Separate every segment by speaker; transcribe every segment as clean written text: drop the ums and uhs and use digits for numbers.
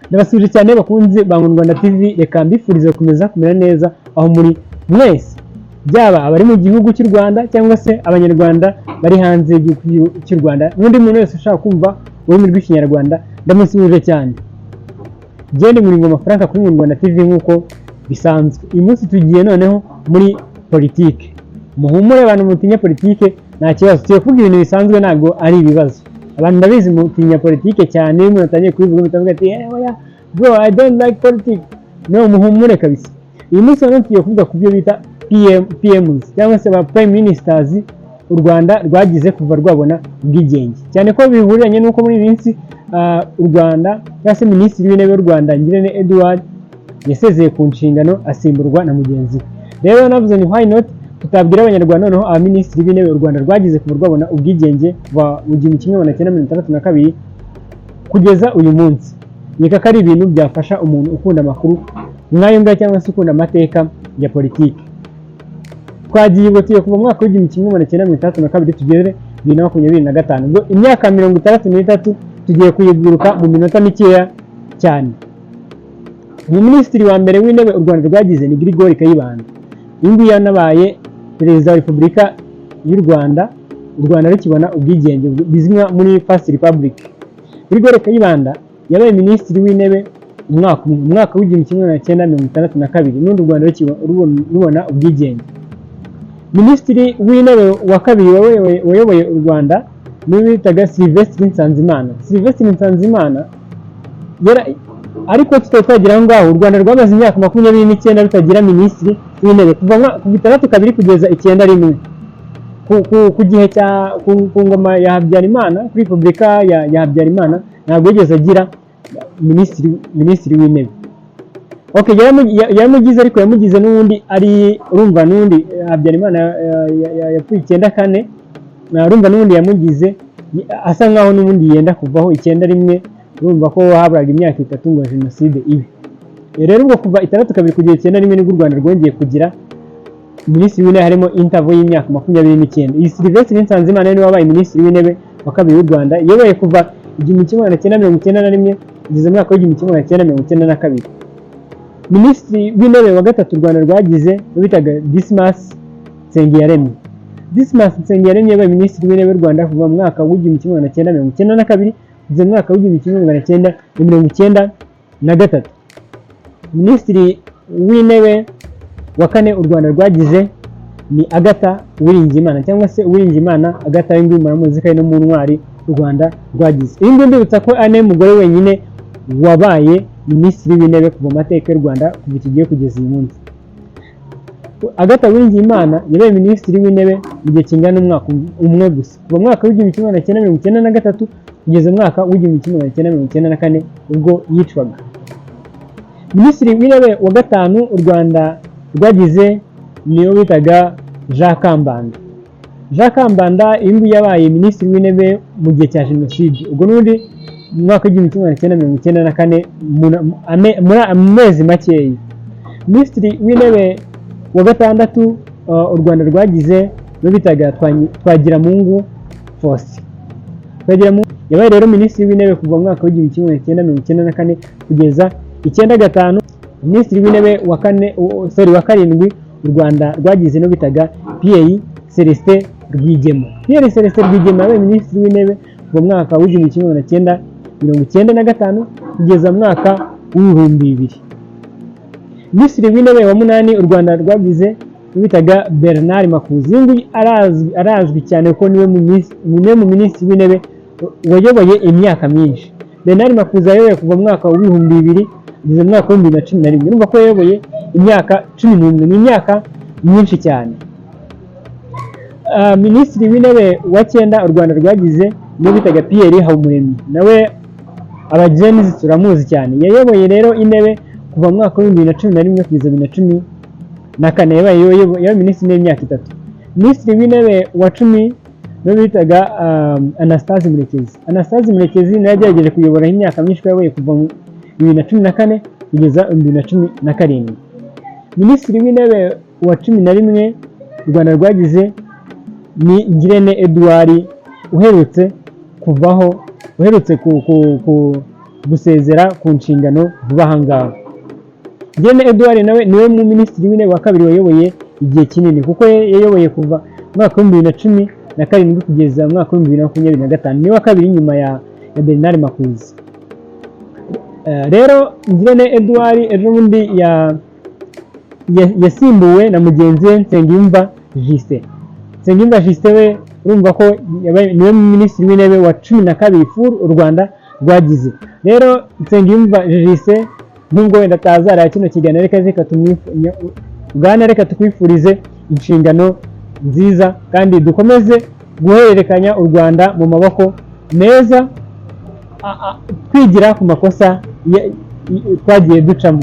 Speaker 1: Ndabasubije cyane bakunze Bango Rwanda TV, reka mbifurize gukomeza kumera neza aho muri mwese, byaba abari mu gihugu cy'u Rwanda cyangwa se abanyarwanda bari hanze y'igihugu cy'u Rwanda, n'undi muntu wese ushaka kumva ururimi rw'ikinyarwanda ndamusubije cyane. Gende muri Ngoma Frank kuri Rwanda TV nk'uko bisanzwe. Uyu munsi tugiye noneho muri politike. Muhumure abantu mutinya politike, nta kibazo, tugiye kuvuga ibintu bisanzwe ntabwo ari ibibazo. Abantu ndabizi mutinya politike cyane, umuntu atangiye kubivuga mutavuga ati bro I don't like politics. No, muhumure kabisa. Uyu munsi noneho tugiye kuvuga ku byo bita PMs cyangwa se ba prime ministers u Rwanda rwagize kuva rwabona ubwigenge, cyane ko bihuriranye n'uko muri minsi u Rwanda cyangwa se minisitiri w'intebe w'u Rwanda Ngirente Edouard yasezeye ku nshingano asimburwa na mugenzi we. Rero navuze ni why not tutabwira abanyarwanda noneho abaminisitiri b'intebe u Rwanda rwagize kuva rwabona ubwigenge wa 1962 kugeza uyu munsi. Nika ko ari ibintu byafasha umuntu ukunda amakuru nk'ayo ngaya cyangwa se ukunda amateka ya politiki. Twagiye tugiye kuva mu mwaka w'1962 tugere 2025, ubwo imyaka 63 tugiye kuyiburuka mu minota mikeya cyane. Minisitiri wa mbere w'intebe u Rwanda rwagize ni Gregory Kayibanda. Uyu yanabaye perezida wa Repubulika y'u Rwanda, u Rwanda rukibona ubwigenge bizimwa muri First Republic. Gregory Kayibanda yabaye minisitiri w'intebe umwaka w'1962 n'undi u Rwanda rubona ubwigenge. Minisitiri w'intebe wa kabiri wayoboye u Rwanda ni bitaga Sylvestre Nsanzimana. Sylvestre Nsanzimana ariko tutagira ngaho u Rwanda rwamaze imyaka 29 rutagira minisitiri w'intebe kuva ku 62 kugeza 91 ku gihe cya ku ngoma ya Habyarimana, kuri Repubulika ya Habyarimana ntabwo yigeze agira minisitiri w'intebe. Okay, yamugize ariko yamugize n'ubundi ari urumva n'ubundi Habyarimana yapfuye 94, urumva n'ubundi yamugize asa nkaho n'ubundi yenda kuvaho 91, urumva ko haburaga imyaka 3 ngo jenoside ibe. Rero ubwo kuva 62 kugeza 91 nibwo u Rwanda rwongeye kugira minisitiri w'intebe harimo interval y'imyaka 29. Iyi Sylvestre Nsanzimana niwe wabaye minisitiri w'intebe wa kabiri w'u Rwanda, yabaye kuva 1991 kugeza mu mwaka w'1992. Minisitiri w'intebe wa gatatu u Rwanda rwagize bitaga Dismas Nsengiyaremye. Dismas Nsengiyaremye yabaye minisitiri w'intebe w'u Rwanda kuva mu mwaka w'1992 kugeza mu mwaka w'1993. Minisitiri w'intebe wa kane u Rwanda rwagize ni Agatha Uwiringiyimana cyangwa se Uwiringiyimana Agatha w'ingumbaramuzika no mu ntwari u Rwanda rwagize. Iyi ngiyi ndibutsa ko ane mugore wenyine wabaye minisitiri w'intebe kuva mateka y'u Rwanda kuva kigiye kugeza uyu munsi. Agatha Uwiringiyimana yabaye minisitiri w'intebe mu gihe kingana n'umwaka umwe gusa, kuva mu mwaka w'1993 kugeza mu mwaka w'1994 ubwo yicwaga. Minisitiri w'intebe wa gatanu u Rwanda rwagize niyo bitaga Jean Kambanda. Jean Kambanda imbu yabaye minisitiri w'intebe mu gihe cya jenoside, ubwo n'undi mu mwaka w'1994 muri amezi makeya. Minisitiri w'intebe wa gatandatu u Rwanda rwagize no bitaga Twagiramungu Faustin. Twagiramungu yabaye rero minisitiri w'intebe kuva mu mwaka w'1994 kugeza 95. Minisitiri w'intebe wa karindwi u Rwanda rwagize no bitaga Pierre Celestin Rwigema. Pierre Celestin Rwigema yabaye minisitiri w'intebe kuva mu mwaka w'1995 kugeza mu mwaka w'2000. Minisitiri w'intebe wa munani u Rwanda rwagize bitaga Bernard Makuza. Nguyu arazwi cyane ko niwe mu minisitiri w'intebe wayoboye imyaka myinshi. Bernard Makuza yayoboye kuva mu mwaka w'2000 kugeza mu mwaka w'2011. Urumva ko yayoboye imyaka 11, ni imyaka myinshi cyane. Minisitiri w'intebe wa 9 u Rwanda rwagize niwe bitaga Pierre Habumuremyi, nawe abagenzi turamuzi cyane. Yayoboye rero intebe kuva mu mwaka w'2011 kugeza 2014, yabaye minisitiri w'imyaka 3. Minisitiri w'intebe wa 10 niwe bitaga Anastase Murekezi. Anastase Murekezi nawe yagerageje kuyobora imyaka myinshi, yabaye kuva mu 2014 kugeza 2017. Minisitiri w'intebe wa 11 u Rwanda rwagize ni Ngirente Edouard uherutse gusezera ku nshingano vuba aha ngaha. Ngirente Edouard nawe niwe mu minisitiri w'intebe wa kabiri wayoboye igihe kinini, kuko yayoboye kuva mwaka wa 2017 kugeza mwaka wa 2025, niwe wa kabiri nyuma ya Bernard Makuza. Rero Ngirente Edouard ejo bundi yasimbuwe na mugenzi we Nsengiyumva Justin. Nsengiyumva Justin we urumva ko niwe minisitiri w'intebe wa 12 u Rwanda rwagize. Rero Nsengiyumva Justin nubwo wenda atazara kino kiganiro, reka tukwifurize inshingano nziza kandi dukomeze guhererekanya u Rwanda mu maboko meza, twigira ku makosa twagiye ducamo.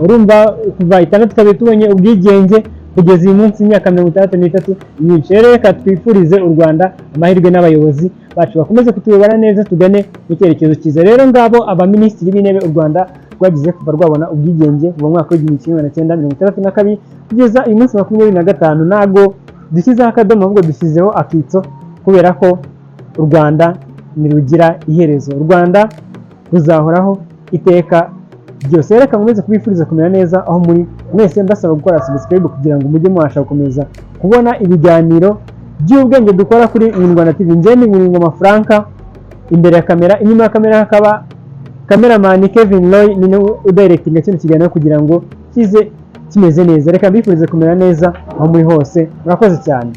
Speaker 1: Urumva kuva 6 tubonye ubwigenge kugeza uyu munsi imyaka 63 nyinshi. Reka twifurize u Rwanda amahirwe n'abayobozi bacu bakomeze kutuyobora neza, tugane mu cyerekezo cyiza. Rero ngabo abaminisitiri b'intebe u Rwanda rwagize kuva rwabona ubwigenge mu mwaka wa 1962 kugeza uyu munsi 2025. Ntago dushyizeho akadomo, ahubwo dushyizeho akitso, kubera ko u Rwanda nirugira iherezo. U Rwanda ruzahoraho iteka byose. Reka nkomeze kubifuriza kumera neza aho muri mwese, ndasaba gukora subscribe kugira ngo mujye mubasha gukomeza kubona ibiganiro by'ubwenge dukora kuri Inyarwanda TV. Njye ni Ngoma Franka, imbere ya kamera, inyuma ya kamera hakaba cameraman Kevin Roy, ni udirectinga kino kiganiro kugira ngo kize kimeze neza. Reka mbifurize kumera neza aho muri hose, murakoze cyane.